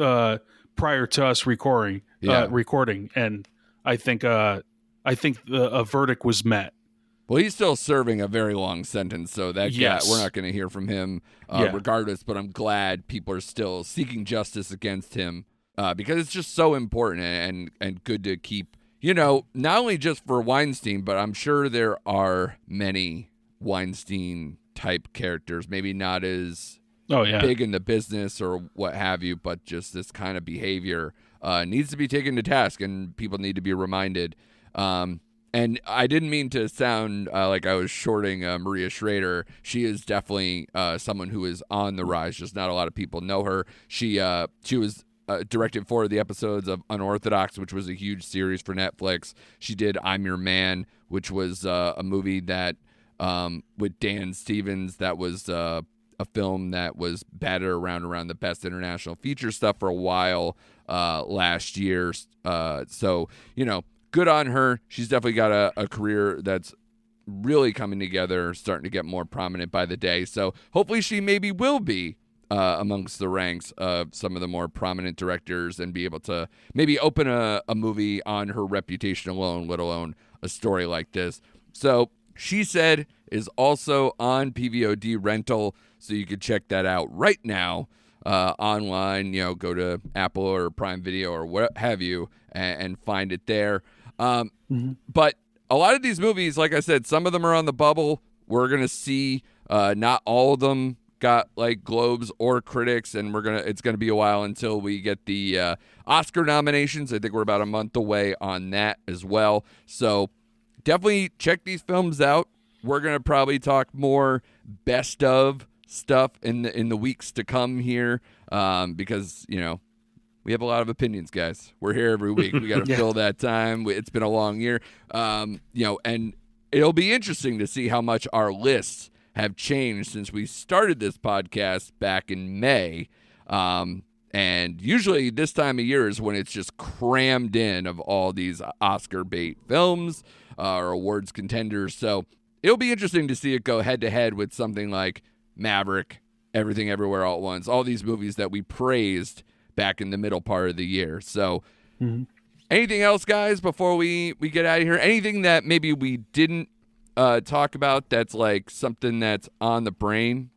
prior to us recording, and I think a verdict was met. Well, he's still serving a very long sentence, so that we're not going to hear from him regardless, but I'm glad people are still seeking justice against him because it's just so important and good to keep, not only just for Weinstein, but I'm sure there are many Weinstein-type characters, maybe not as big in the business or what have you, but just this kind of behavior needs to be taken to task, and people need to be reminded. And I didn't mean to sound like I was shorting Maria Schrader. She is definitely someone who is on the rise. Just not a lot of people know her. She was directed 4 of the episodes of Unorthodox, which was a huge series for Netflix. She did I'm Your Man, which was a movie that with Dan Stevens. That was a film that was batted around the best international feature stuff for a while last year. So, good on her. She's definitely got a career that's really coming together, starting to get more prominent by the day. So hopefully she maybe will be amongst the ranks of some of the more prominent directors and be able to maybe open a movie on her reputation alone, let alone a story like this. So She Said is also on PVOD rental, so you can check that out right now online. Go to Apple or Prime Video or what have you and find it there. But a lot of these movies, like I said, some of them are on the bubble. We're going to see not all of them got like Globes or critics, and it's going to be a while until we get the Oscar nominations. I think we're about a month away on that as well. So definitely check these films out. We're going to probably talk more best of stuff in the weeks to come here because, we have a lot of opinions, guys. We're here every week. We got to fill that time. It's been a long year, and it'll be interesting to see how much our lists have changed since we started this podcast back in May. And usually this time of year is when it's just crammed in of all these Oscar bait films or awards contenders. So it'll be interesting to see it go head to head with something like Maverick, Everything Everywhere All at Once, all these movies that we praised back in the middle part of the year. So anything else, guys, before we get out of here? Anything that maybe we didn't talk about that's like something that's on the brain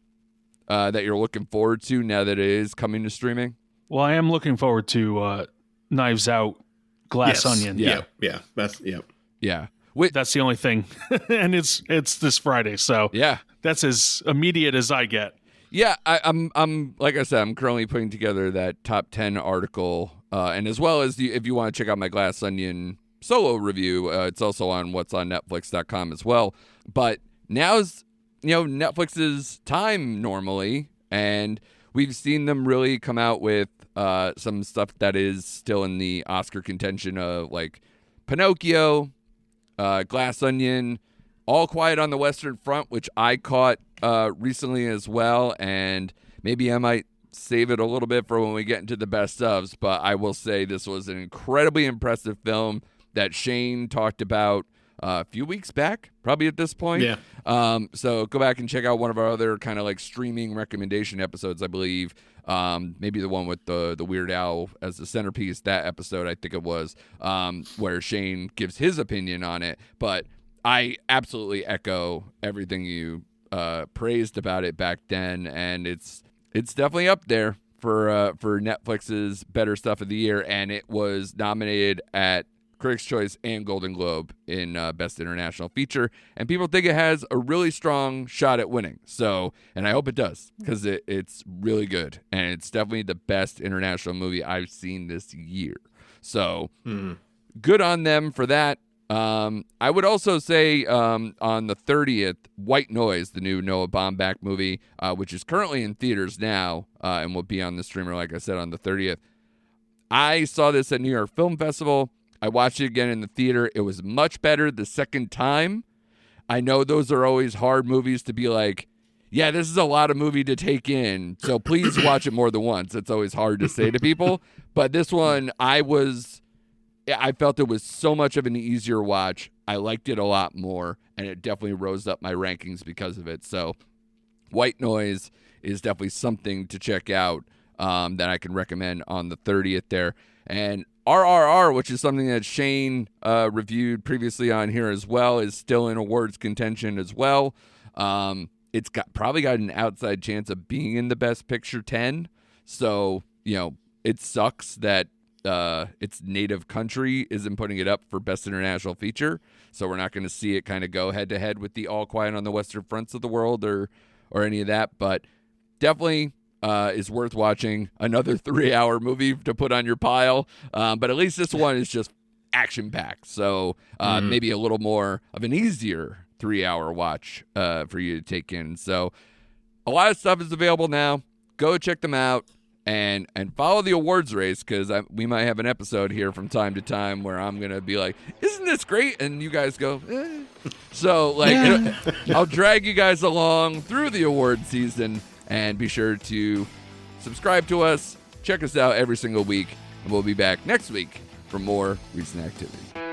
that you're looking forward to now that it is coming to streaming? Well, I am looking forward to Knives Out, Glass Onion. Yeah. That's the only thing, and it's this Friday, so that's as immediate as I get. Yeah, I'm like I said, I'm currently putting together that top 10 article, and as well as if you want to check out my Glass Onion solo review, it's also on what'sonnetflix.com as well. But now's Netflix's time normally, and we've seen them really come out with some stuff that is still in the Oscar contention of like Pinocchio, Glass Onion, All Quiet on the Western Front, which I caught recently as well, and maybe I might save it a little bit for when we get into the best ofs, but I will say this was an incredibly impressive film that Shane talked about a few weeks back, probably at this point. Yeah. So go back and check out one of our other kind of like streaming recommendation episodes, I believe. Maybe the one with the Weird Al as the centerpiece, that episode, I think it was, where Shane gives his opinion on it. But I absolutely echo everything you praised about it back then, and it's definitely up there for Netflix's better stuff of the year, and it was nominated at Critics' Choice and Golden Globe in Best International Feature, and people think it has a really strong shot at winning. So, and I hope it does, because it's really good, and it's definitely the best international movie I've seen this year. So, good on them for that. I would also say on the 30th, White Noise, the new Noah Baumbach movie, which is currently in theaters now and will be on the streamer, like I said, on the 30th. I saw this at New York Film Festival. I watched it again in the theater. It was much better the second time. I know those are always hard movies to be like, yeah, this is a lot of movie to take in, so please watch it more than once. It's always hard to say to people. But this one, I felt it was so much of an easier watch. I liked it a lot more, and it definitely rose up my rankings because of it. So White Noise is definitely something to check out that I can recommend on the 30th there. And RRR, which is something that Shane reviewed previously on here as well, is still in awards contention as well. It's probably got an outside chance of being in the Best Picture 10. So, it sucks that its native country isn't putting it up for Best International Feature. So we're not going to see it kind of go head to head with the All Quiet on the Western Fronts of the world or any of that. But definitely is worth watching. Another 3-hour movie to put on your pile. But at least this one is just action-packed. So maybe a little more of an easier 3-hour watch for you to take in. So a lot of stuff is available now. Go check them out. And follow the awards race, because we might have an episode here from time to time where I'm going to be like, isn't this great? And you guys go, eh. So, I'll drag you guys along through the award season, and be sure to subscribe to us. Check us out every single week, and we'll be back next week for more recent activity.